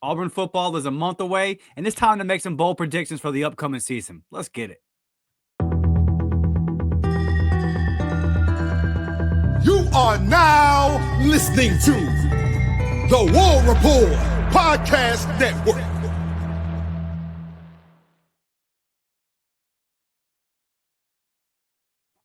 Auburn football is a month away, and it's time to make some bold predictions for the upcoming season. Let's get it. You are now listening to the War Report Podcast Network.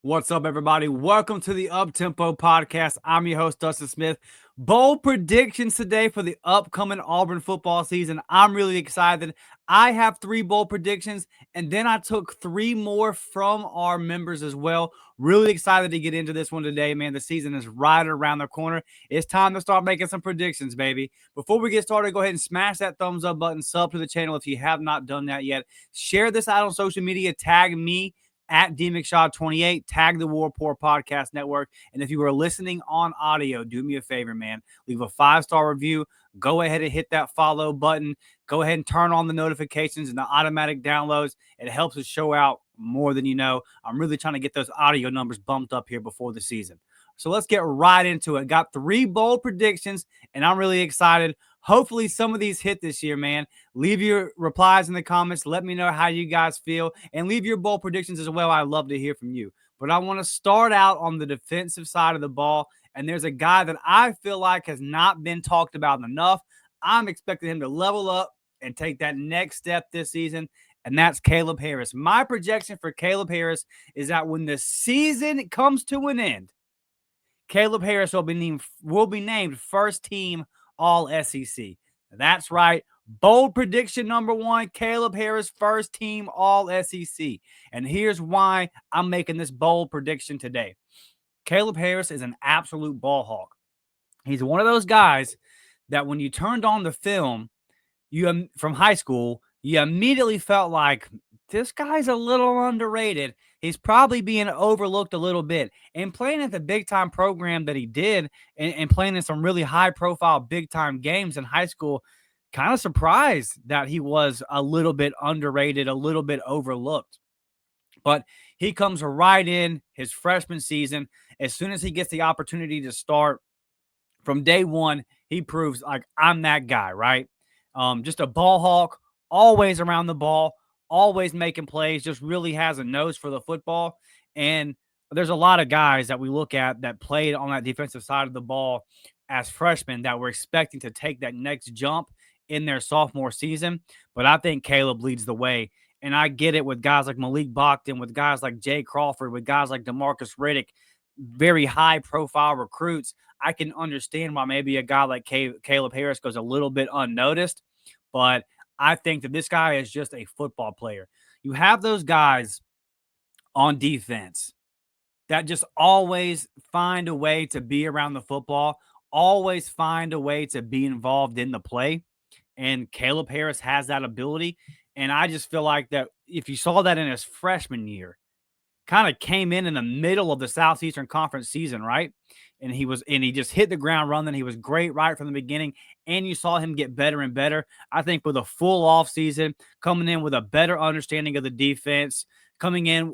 What's up, everybody? Welcome to the Up-Tempo Podcast. I'm your host, Dustin Smith. Bold predictions today for the upcoming Auburn football season. I'm really excited. I have 3 bold predictions, and then I took 3 more from our members as well. Really excited to get into this one today, man. The season is right around the corner. It's time to start making some predictions, baby. Before we get started, go ahead and smash that thumbs up button, sub to the channel if you have not done that yet. Share this out on social media. Tag me at DMcShaw28, tag the War Report Podcast Network. And if you are listening on audio, do me a favor, man. Leave a 5-star review. Go ahead and hit that follow button. Go ahead and turn on the notifications and the automatic downloads. It helps us show out more than you know. I'm really trying to get those audio numbers bumped up here before the season. So let's get right into it. Got 3 bold predictions, and I'm really excited. Hopefully some of these hit this year, man. Leave your replies in the comments. Let me know how you guys feel, and leave your bold predictions as well. I'd love to hear from you. But I want to start out on the defensive side of the ball, and there's a guy that I feel like has not been talked about enough. I'm expecting him to level up and take that next step this season, and that's Kaleb Harris. My projection for Kaleb Harris is that when the season comes to an end, Kaleb Harris will be named first team All SEC. That's right. Bold prediction number 1, Kaleb Harris, first team All SEC. And here's why I'm making this bold prediction today. Kaleb Harris is an absolute ball hawk. He's one of those guys that when you turned on the film from high school, you immediately felt like this guy's a little underrated. He's probably being overlooked a little bit. And playing at the big-time program that he did and playing in some really high-profile big-time games in high school, kind of surprised that he was a little bit underrated, a little bit overlooked. But he comes right in his freshman season. As soon as he gets the opportunity to start, from day one, he proves, like, I'm that guy, right? Just a ball hawk, always around the ball, always making plays, just really has a nose for the football. And there's a lot of guys that we look at that played on that defensive side of the ball as freshmen that we're expecting to take that next jump in their sophomore season. But I think Kaleb leads the way. And I get it with guys like Malik Bogdan, with guys like Jay Crawford, with guys like DeMarcus Riddick, very high-profile recruits. I can understand why maybe a guy like Kaleb Harris goes a little bit unnoticed, but I think that this guy is just a football player. You have those guys on defense that just always find a way to be around the football, always find a way to be involved in the play, and Kaleb Harris has that ability. And I just feel like that if you saw that in his freshman year, kind of came in the middle of the Southeastern Conference season, right? And he just hit the ground running. He was great right from the beginning, and you saw him get better and better. I think with a full off season, coming in with a better understanding of the defense, coming in,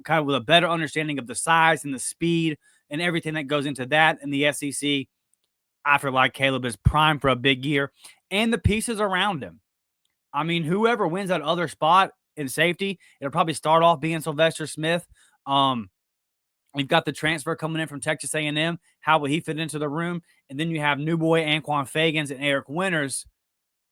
kind of with a better understanding of the size and the speed and everything that goes into that in the SEC, I feel like Kaleb is primed for a big year, and the pieces around him. I mean, whoever wins that other spot in safety, it'll probably start off being Sylvester Smith. You've got the transfer coming in from Texas A&M. How will he fit into the room? And then you have new boy Anquan Fagans and Eric Winters.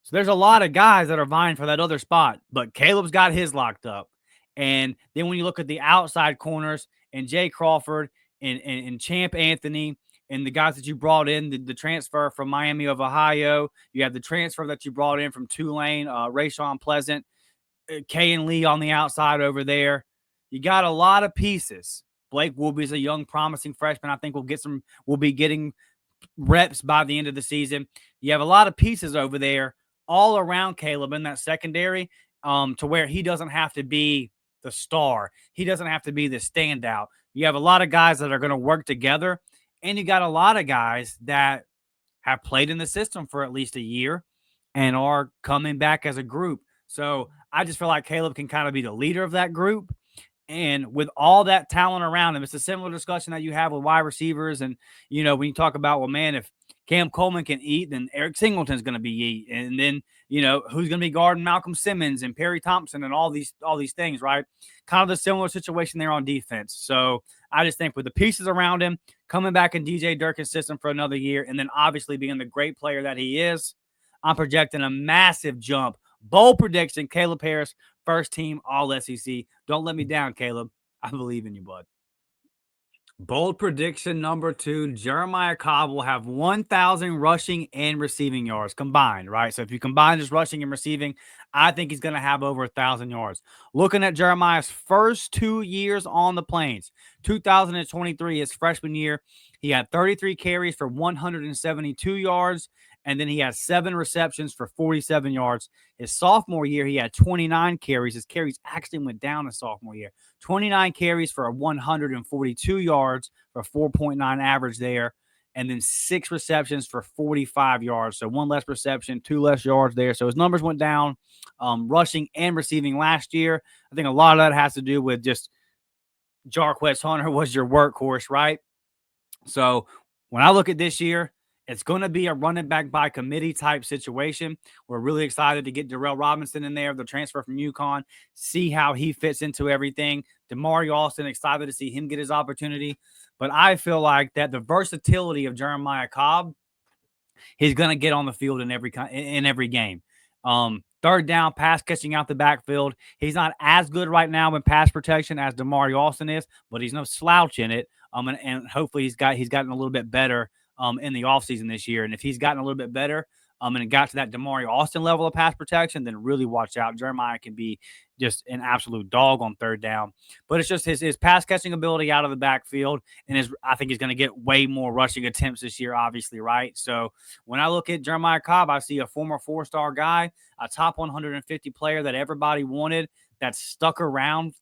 So there's a lot of guys that are vying for that other spot, but Kaleb's got his locked up. And then when you look at the outside corners and Jay Crawford and Champ Anthony and the guys that you brought in, the transfer from Miami of Ohio, you have the transfer that you brought in from Tulane, Rayshawn Pleasant, Kay and Lee on the outside over there. You got a lot of pieces. Blake Wooby's a young, promising freshman. I think we'll be getting reps by the end of the season. You have a lot of pieces over there all around Kaleb in that secondary, to where he doesn't have to be the star. He doesn't have to be the standout. You have a lot of guys that are going to work together, and you got a lot of guys that have played in the system for at least a year and are coming back as a group. So I just feel like Kaleb can kind of be the leader of that group. And with all that talent around him, it's a similar discussion that you have with wide receivers. And, when you talk about, well, man, if Cam Coleman can eat, then Eric Singleton's going to be eat, and then who's going to be guarding Malcolm Simmons and Perry Thompson and all these things, right? Kind of the similar situation there on defense. So I just think with the pieces around him, coming back in DJ Durkin's system for another year, and then obviously being the great player that he is, I'm projecting a massive jump. Bold prediction: Kaleb Harris, first team All SEC. Don't let me down, Kaleb. I believe in you, bud. Bold prediction number 2, Jeremiah Cobb will have 1,000 rushing and receiving yards combined, right? So if you combine his rushing and receiving, I think he's going to have over 1,000 yards. Looking at Jeremiah's first 2 years on the Plains, 2023, his freshman year, he had 33 carries for 172 yards, and then he had 7 receptions for 47 yards. His sophomore year, he had 29 carries. His carries actually went down his sophomore year. 29 carries for 142 yards for 4.9 average there, and then 6 receptions for 45 yards. So 1 less reception, 2 less yards there. So his numbers went down rushing and receiving last year. I think a lot of that has to do with just Jarquez Hunter was your workhorse, right? So when I look at this year, it's going to be a running back by committee type situation. We're really excited to get Darrell Robinson in there, the transfer from UConn, see how he fits into everything. Damari Alston, excited to see him get his opportunity. But I feel like that the versatility of Jeremiah Cobb, he's going to get on the field in every game. Third down, pass catching out the backfield. He's not as good right now in pass protection as Damari Alston is, but he's no slouch in it. And hopefully he's gotten a little bit better in the offseason this year. And if he's gotten a little bit better and it got to that Damari Alston level of pass protection, then really watch out. Jeremiah can be just an absolute dog on third down. But it's just his pass catching ability out of the backfield. And I think he's going to get way more rushing attempts this year, obviously, right? So when I look at Jeremiah Cobb, I see a former 4-star guy, a top 150 player that everybody wanted, that's stuck around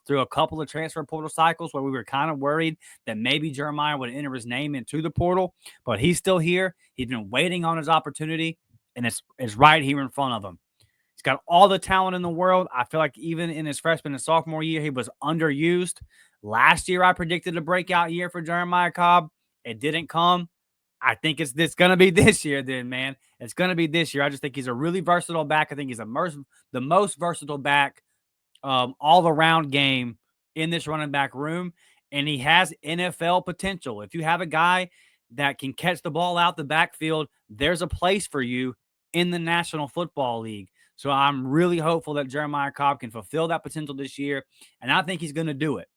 through a couple of transfer portal cycles where we were kind of worried that maybe Jeremiah would enter his name into the portal, but he's still here. He's been waiting on his opportunity, and it's right here in front of him. He's got all the talent in the world. I feel like even in his freshman and sophomore year, he was underused. Last year, I predicted a breakout year for Jeremiah Cobb. It didn't come. I think it's going to be this year then, man. It's going to be this year. I just think he's a really versatile back. I think he's the most versatile back all-around game in this running back room, and he has NFL potential. If you have a guy that can catch the ball out the backfield, there's a place for you in the National Football League. So I'm really hopeful that Jeremiah Cobb can fulfill that potential this year, and I think he's going to do it.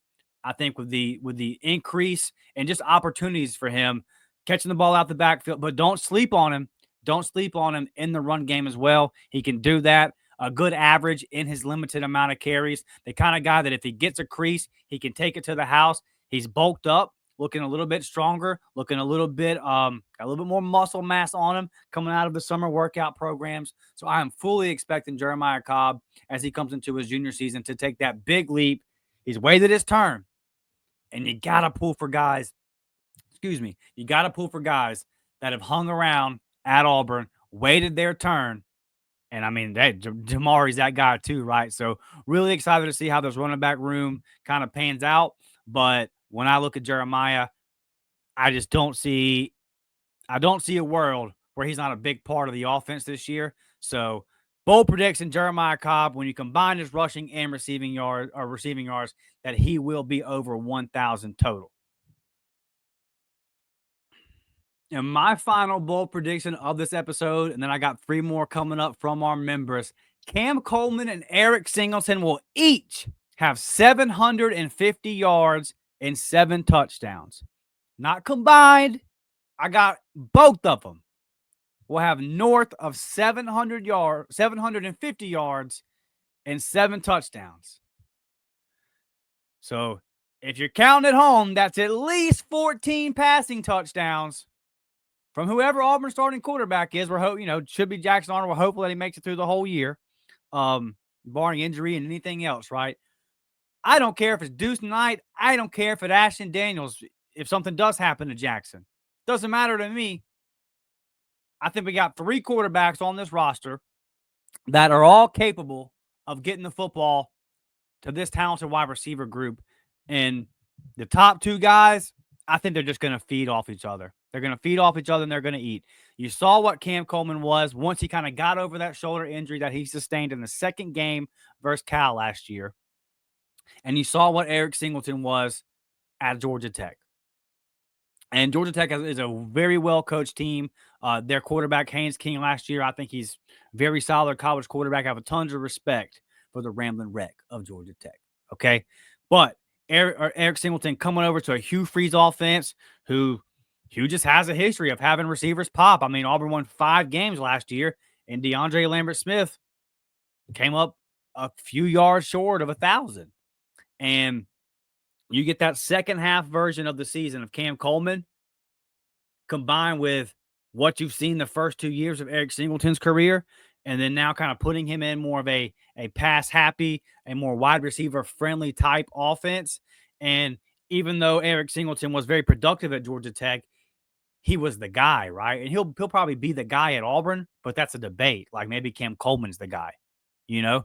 I think with the increase and just opportunities for him, catching the ball out the backfield, but don't sleep on him. Don't sleep on him in the run game as well. He can do that. A good average in his limited amount of carries. The kind of guy that if he gets a crease, he can take it to the house. He's bulked up, looking a little bit stronger, looking a little bit, got a little bit more muscle mass on him coming out of the summer workout programs. So I am fully expecting Jeremiah Cobb as he comes into his junior season to take that big leap. He's waited his turn, and you got to pull for guys. You got to pull for guys that have hung around at Auburn, waited their turn. And I mean, Damari's that guy too, right? So really excited to see how this running back room kind of pans out. But when I look at Jeremiah, I don't see a world where he's not a big part of the offense this year. So bold prediction, Jeremiah Cobb, when you combine his rushing and receiving yards, that he will be over 1,000 total. And my final bold prediction of this episode, and then I got 3 more coming up from our members. Cam Coleman and Eric Singleton will each have 750 yards and 7 touchdowns. Not combined. I got both of them. Will have north of 750 yards and 7 touchdowns. So if you're counting at home, that's at least 14 passing touchdowns from whoever Auburn's starting quarterback is. Should be Jackson Arnold. We're hopeful that he makes it through the whole year, barring injury and anything else, right? I don't care if it's Deuce Knight. I don't care if it's Ashton Daniels. If something does happen to Jackson, doesn't matter to me. I think we got 3 quarterbacks on this roster that are all capable of getting the football to this talented wide receiver group. And the top 2 guys, I think they're just going to feed off each other. They're going to feed off each other and they're going to eat. You saw what Cam Coleman was once he kind of got over that shoulder injury that he sustained in the second game versus Cal last year. And you saw what Eric Singleton was at Georgia Tech. And Georgia Tech is a very well-coached team. Their quarterback, Haynes King, last year, I think he's very solid college quarterback. I have a tons of respect for the Rambling Wreck of Georgia Tech, okay? But Eric Singleton coming over to a Hugh Freeze offense who just has a history of having receivers pop. I mean, Auburn won 5 games last year, and DeAndre Lambert-Smith came up a few yards short of 1,000. And you get that second half version of the season of Cam Coleman combined with what you've seen the first 2 years of Eric Singleton's career, and then now kind of putting him in more of a pass happy, a more wide receiver friendly type offense. And even though Eric Singleton was very productive at Georgia Tech, he was the guy, right? And he'll probably be the guy at Auburn, but that's a debate. Like maybe Cam Coleman's the guy, you know?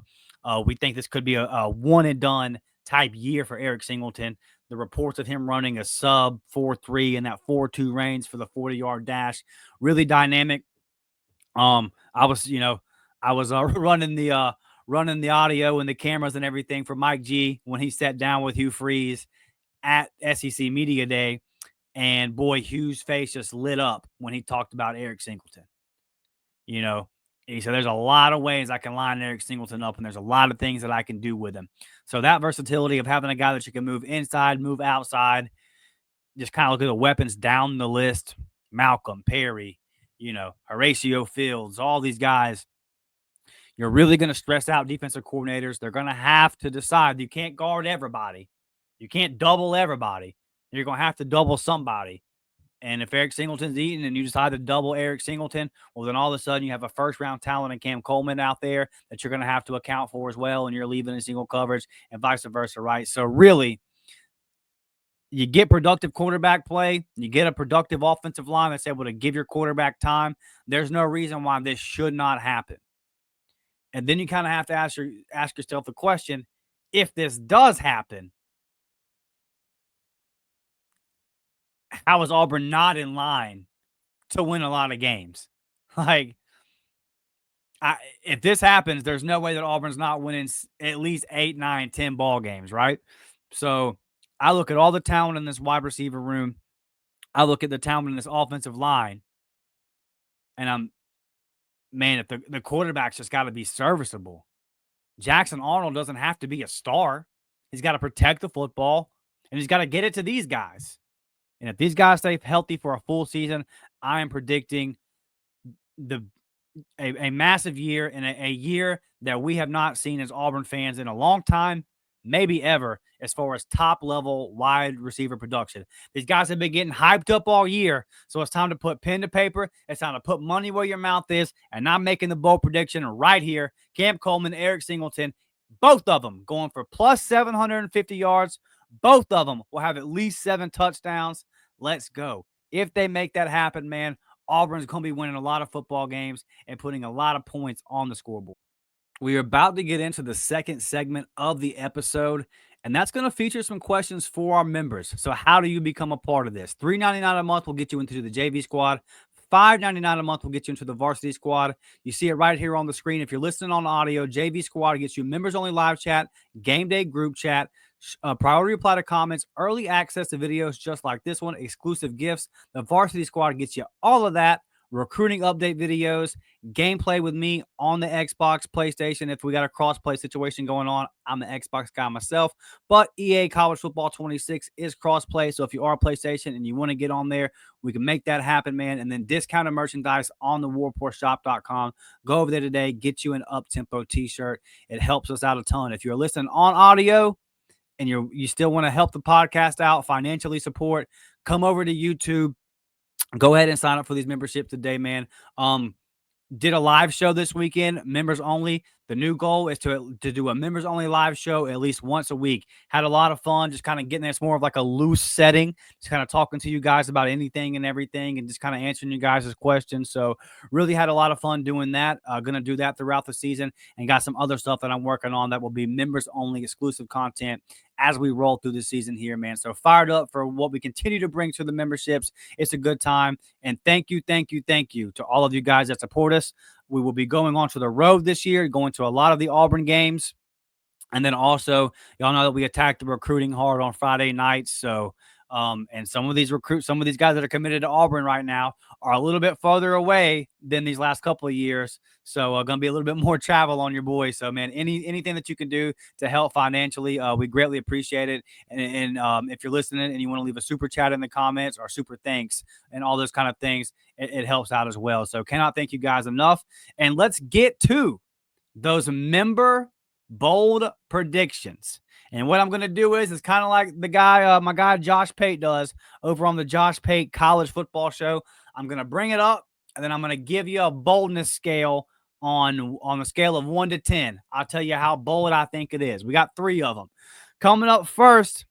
We think this could be a one and done type year for Eric Singleton. The reports of him running a sub 4.3 in that 4.2 range for the 40-yard dash, really dynamic. I was running the audio and the cameras and everything for Mike G when he sat down with Hugh Freeze at SEC Media Day, and boy, Hugh's face just lit up when he talked about Eric Singleton. You know, he said there's a lot of ways I can line Eric Singleton up, and there's a lot of things that I can do with him. So that versatility of having a guy that you can move inside, move outside, just kind of look at the weapons down the list, Malcolm, Perry, Horatio Fields, all these guys. You're really going to stress out defensive coordinators. They're going to have to decide. You can't guard everybody. You can't double everybody. You're going to have to double somebody. And if Eric Singleton's eating and you decide to double Eric Singleton, well, then all of a sudden you have a first-round talent in Cam Coleman out there that you're going to have to account for as well, and you're leaving in single coverage and vice versa, right? So really, you get productive quarterback play, you get a productive offensive line that's able to give your quarterback time. There's no reason why this should not happen. And then you kind of have to ask yourself the question, if this does happen, how is Auburn not in line to win a lot of games? Like, if this happens, there's no way that Auburn's not winning at least 8, 9, 10 ball games, right? So I look at all the talent in this wide receiver room. I look at the talent in this offensive line, and if the quarterback's just got to be serviceable. Jackson Arnold doesn't have to be a star. He's got to protect the football, and he's got to get it to these guys. And if these guys stay healthy for a full season, I am predicting a massive year, and a year that we have not seen as Auburn fans in a long time, maybe ever, as far as top-level wide receiver production. These guys have been getting hyped up all year, so it's time to put pen to paper. It's time to put money where your mouth is, and I'm making the bold prediction right here. Cam Coleman, Eric Singleton, both of them going for plus 750 yards. Both of them will have at least 7 touchdowns. Let's go. If they make that happen, man, Auburn's going to be winning a lot of football games and putting a lot of points on the scoreboard. We are about to get into the second segment of the episode, and that's going to feature some questions for our members. So how do you become a part of this? $3.99 a month will get you into the JV squad. $5.99 a month will get you into the varsity squad. You see it right here on the screen. If you're listening on audio, JV squad gets you members-only live chat, game day group chat, priority reply to comments, early access to videos just like this one, exclusive gifts. The varsity squad gets you all of that, recruiting update videos, gameplay with me on the Xbox, PlayStation. If we got a cross-play situation going on, I'm an Xbox guy myself, but EA College Football 26 is cross-play, so if you are a PlayStation and you want to get on there, we can make that happen, man. And then discounted merchandise on the warreportshop.com. Go over there today, get you an up-tempo t-shirt. It helps us out a ton. If you're listening on audio and you still want to help the podcast out, financially support, come over to YouTube. Go ahead and sign up for these memberships today, man. Did a live show this weekend, members only. The new goal is to do a members only live show at least once a week. Had a lot of fun just kind of getting there. It's more of like a loose setting, just kind of talking to you guys about anything and everything and just kind of answering you guys' questions. So really had a lot of fun doing that. Going to do that throughout the season and got some other stuff that I'm working on that will be members only exclusive content as we roll through the season here, man. So fired up for what we continue to bring to the memberships. It's a good time. And thank you to all of you guys that support us. We will be going on to the road this year, going to a lot of the Auburn games. And then also, y'all know that we attacked the recruiting hard on Friday nights. So, and some of these guys that are committed to Auburn right now are a little bit farther away than these last couple of years. So, going to be a little bit more travel on your boys. So, man, anything that you can do to help financially, we greatly appreciate it. And if you're listening and you want to leave a super chat in the comments or super thanks and all those kind of things, it helps out as well. So, cannot thank you guys enough. And let's get to those member bold predictions. And what I'm going to do is kind of like the guy, my guy Josh Pate does over on the Josh Pate College Football Show. I'm going to bring it up, and then I'm going to give you a boldness scale on a scale of 1 to 10. I'll tell you how bold I think it is. We got 3 of them. Coming up first,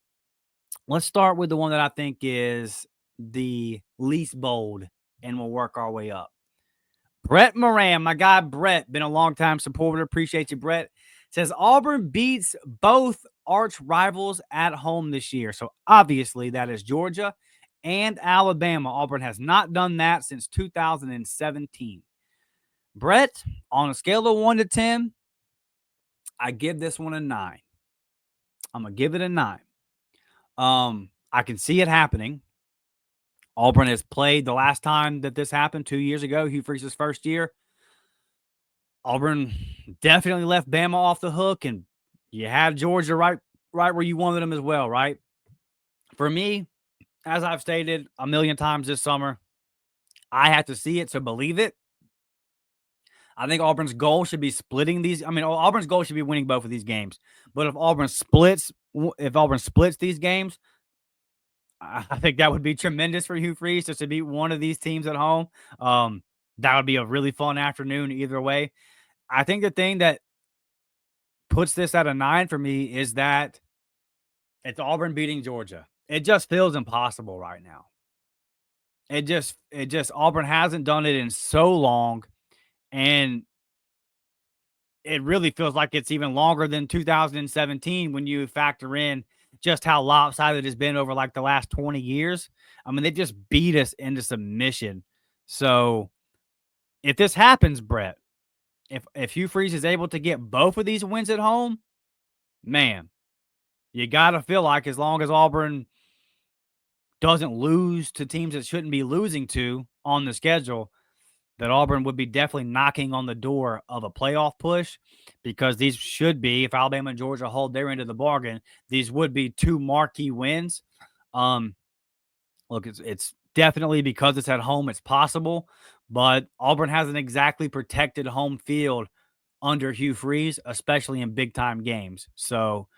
let's start with the one that I think is the least bold, and we'll work our way up. Brett Moran, my guy Brett, been a long-time supporter. Appreciate you, Brett. Says Auburn beats both arch rivals at home this year. So obviously that is Georgia and Alabama. Auburn has not done that since 2017. Brett, on a scale of 1 to 10, I give this one a 9. I'm going to give it a 9. I can see it happening. Auburn has played the last time that this happened 2 years ago, Hugh Freeze's first year. Auburn definitely left Bama off the hook, and you have Georgia right where you wanted them as well, right? For me, as I've stated a million times this summer, I have to see it to believe it. I think Auburn's goal should be splitting these. I mean, Auburn's goal should be winning both of these games. But if Auburn splits these games, I think that would be tremendous for Hugh Freeze just to beat one of these teams at home. That would be a really fun afternoon either way. I think the thing that puts this at a 9 for me is that it's Auburn beating Georgia. It just feels impossible right now. It just Auburn hasn't done it in so long, and it really feels like it's even longer than 2017 when you factor in just how lopsided it's been over like the last 20 years. I mean, they just beat us into submission. So if this happens, Brett, if Hugh Freeze is able to get both of these wins at home, man, you got to feel like as long as Auburn doesn't lose to teams that shouldn't be losing to on the schedule, that Auburn would be definitely knocking on the door of a playoff push, because these should be, if Alabama and Georgia hold their end of the bargain, these would be 2 marquee wins. Look, it's definitely because it's at home, it's possible, but Auburn hasn't exactly protected home field under Hugh Freeze, especially in big-time games. So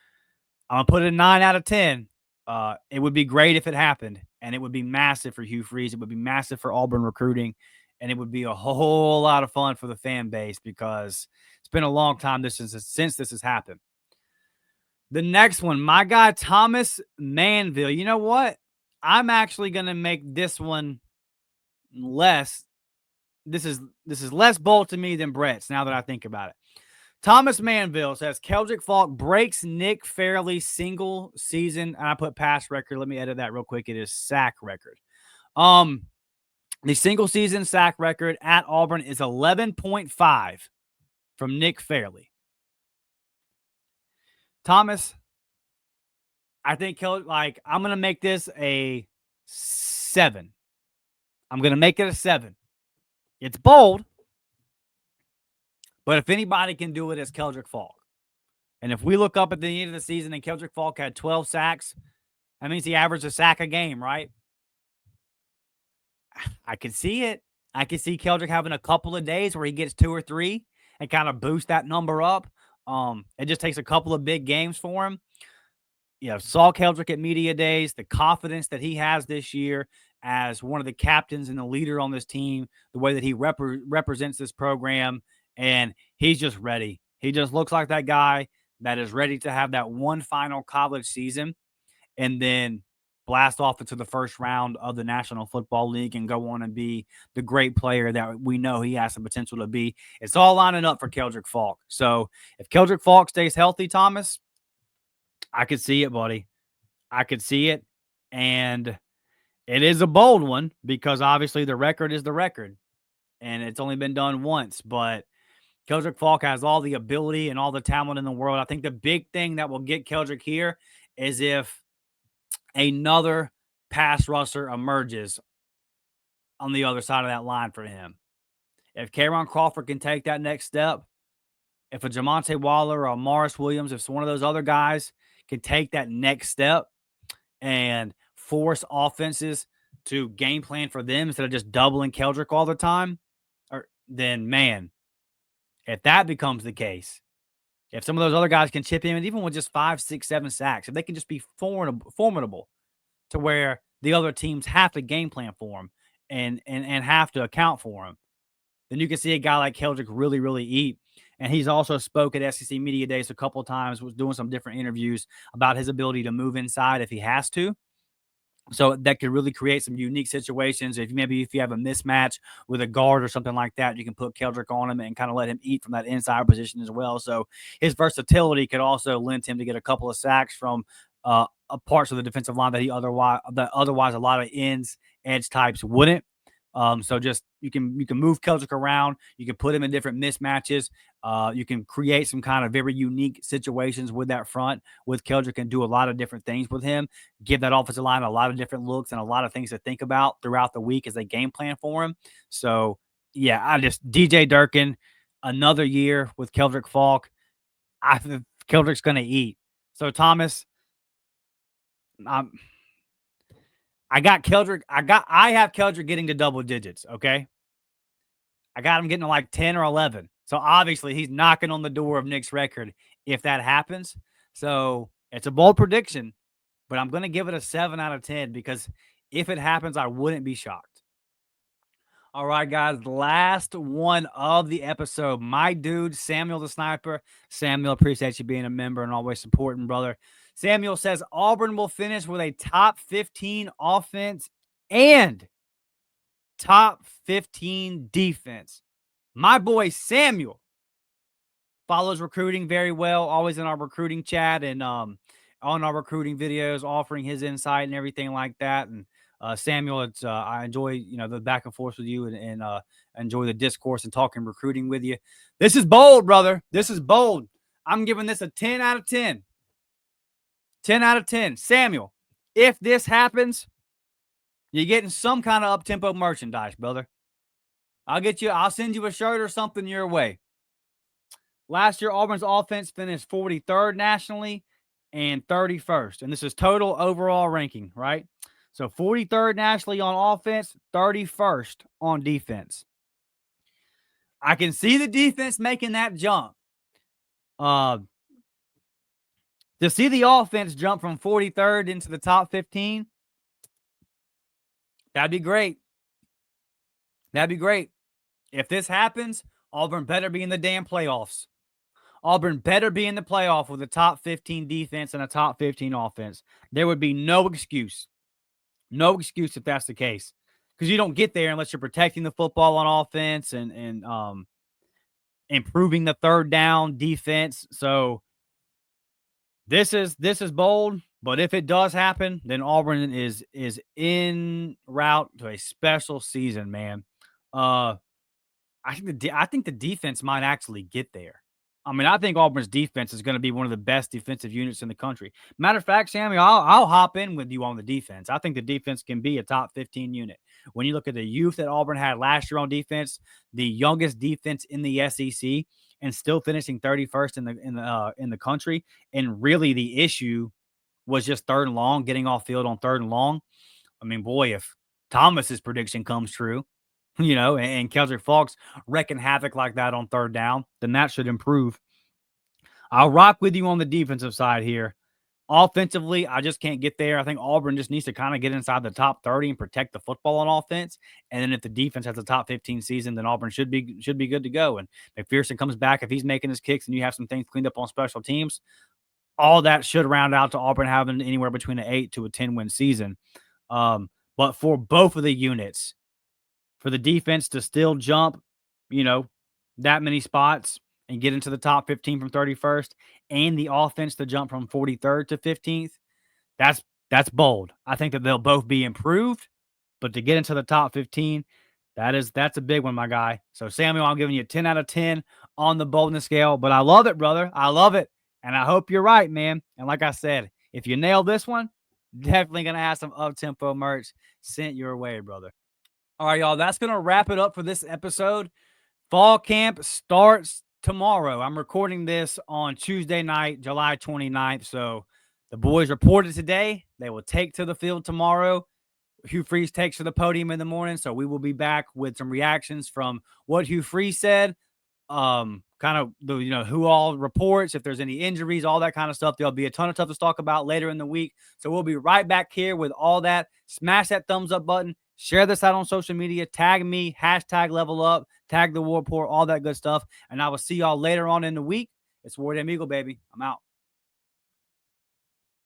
I'm going to put it a 9 out of 10. It would be great if it happened, and it would be massive for Hugh Freeze. It would be massive for Auburn recruiting, and it would be a whole lot of fun for the fan base because it's been a long time since this has happened. The next one, my guy Thomas Manville. You know what? I'm actually going to make this one less. This is less bold to me than Brett's now that I think about it. Thomas Manville says Keldric Faulk breaks Nick Fairley's single season, and I put pass record. Let me edit that real quick. It is sack record. The single season sack record at Auburn is 11.5 from Nick Fairley. Thomas, I think I'm going to make this a 7. I'm going to make it a 7. It's bold, but if anybody can do it, it's Keldric Faulk. And if we look up at the end of the season and Keldric Faulk had 12 sacks, that means he averaged a sack a game, right? I can see it. I can see Keldric having a couple of days where he gets 2 or 3 and kind of boost that number up. It just takes a couple of big games for him. Saw Keldric at media days, the confidence that he has this year as one of the captains and the leader on this team, the way that he represents this program, and he's just ready. He just looks like that guy that is ready to have that one final college season and then blast off into the first round of the National Football League and go on and be the great player that we know he has the potential to be. It's all lining up for Keldric Faulk. So if Keldric Faulk stays healthy, Thomas, I could see it, buddy. I could see it. And it is a bold one because obviously the record is the record and it's only been done once. But Keldric Faulk has all the ability and all the talent in the world. I think the big thing that will get Keldric here is if another pass rusher emerges on the other side of that line for him. If K'Ron Crawford can take that next step, if a Jamonte Waller or a Morris Williams, if one of those other guys can take that next step and force offenses to game plan for them instead of just doubling Keldric all the time, then man, if that becomes the case, if some of those other guys can chip in, and even with just 5, 6, 7 sacks, if they can just be formidable to where the other teams have to game plan for them and have to account for them, then you can see a guy like Keldric really, really eat. And he's also spoke at SEC Media Days a couple of times, was doing some different interviews about his ability to move inside if he has to. So that could really create some unique situations. If you have a mismatch with a guard or something like that, you can put Keldric on him and kind of let him eat from that inside position as well. So his versatility could also lend him to get a couple of sacks from parts of the defensive line that otherwise a lot of ends, edge types wouldn't. So just you can move Keldric around. You can put him in different mismatches. You can create some kind of very unique situations with that front with Keldric and do a lot of different things with him. Give that offensive line a lot of different looks and a lot of things to think about throughout the week as they game plan for him. So yeah, DJ Durkin, another year with Keldric Faulk. I think Keldric's going to eat. So Thomas, I have Keldric getting to double digits, okay? I got him getting to like 10 or 11. So obviously he's knocking on the door of Nick's record if that happens. So it's a bold prediction, but I'm going to give it a 7 out of 10 because if it happens, I wouldn't be shocked. All right, guys, last one of the episode. My dude, Samuel the Sniper. Samuel, appreciate you being a member and always supporting, brother. Samuel says Auburn will finish with a top 15 offense and top 15 defense. My boy Samuel follows recruiting very well, always in our recruiting chat and on our recruiting videos, offering his insight and everything like that. And Samuel, it's I enjoy the back and forth with you and enjoy the discourse and talking recruiting with you. This is bold, brother. This is bold. I'm giving this a 10 out of 10. 10 out of 10. Samuel, if this happens, you're getting some kind of up-tempo merchandise, brother. I'll send you a shirt or something your way. Last year, Auburn's offense finished 43rd nationally and 31st. And this is total overall ranking, right? So 43rd nationally on offense, 31st on defense. I can see the defense making that jump. To see the offense jump from 43rd into the top 15, that'd be great. That'd be great. If this happens, Auburn better be in the damn playoffs. Auburn better be in the playoff with a top 15 defense and a top 15 offense. There would be no excuse. No excuse if that's the case. Because you don't get there unless you're protecting the football on offense and improving the third down defense. So this is bold, but if it does happen, then Auburn is en route to a special season, man. I think the defense might actually get there. I mean, I think Auburn's defense is going to be one of the best defensive units in the country. Matter of fact, Sammy, I'll hop in with you on the defense. I think the defense can be a top 15 unit. When you look at the youth that Auburn had last year on defense, the youngest defense in the SEC, and still finishing 31st in the country, and really the issue was just third and long, getting off field on third and long. I mean, boy, if Thomas's prediction comes true, and Keldric Faulk's wrecking havoc like that on third down, then that should improve. I'll rock with you on the defensive side here. Offensively, I just can't get there. I think Auburn just needs to kind of get inside the top 30 and protect the football on offense. And then if the defense has a top 15 season, then Auburn should be good to go. And McPherson comes back, if he's making his kicks and you have some things cleaned up on special teams, all that should round out to Auburn having anywhere between an 8 to a 10 win season. But for both of the units, for the defense to still jump, that many spots and get into the top 15 from 31st, and the offense to jump from 43rd to 15th, that's bold. I think that they'll both be improved, but to get into the top 15, that's a big one, my guy. So Samuel, I'm giving you a 10 out of 10 on the boldness scale, but I love it, brother. I love it. And I hope you're right, man. And like I said, if you nail this one, definitely going to have some up-tempo merch sent your way, brother. All right, y'all, that's going to wrap it up for this episode. Fall camp starts tomorrow. I'm recording this on Tuesday night, July 29th. So the boys reported today. They will take to the field tomorrow. Hugh Freeze takes to the podium in the morning. So we will be back with some reactions from what Hugh Freeze said. Kind of the, who all reports, if there's any injuries, all that kind of stuff. There'll be a ton of stuff to talk about later in the week. So we'll be right back here with all that. Smash that thumbs up button. Share this out on social media. Tag me, #level up, tag the War Report, all that good stuff. And I will see y'all later on in the week. It's War Damn Eagle, baby. I'm out.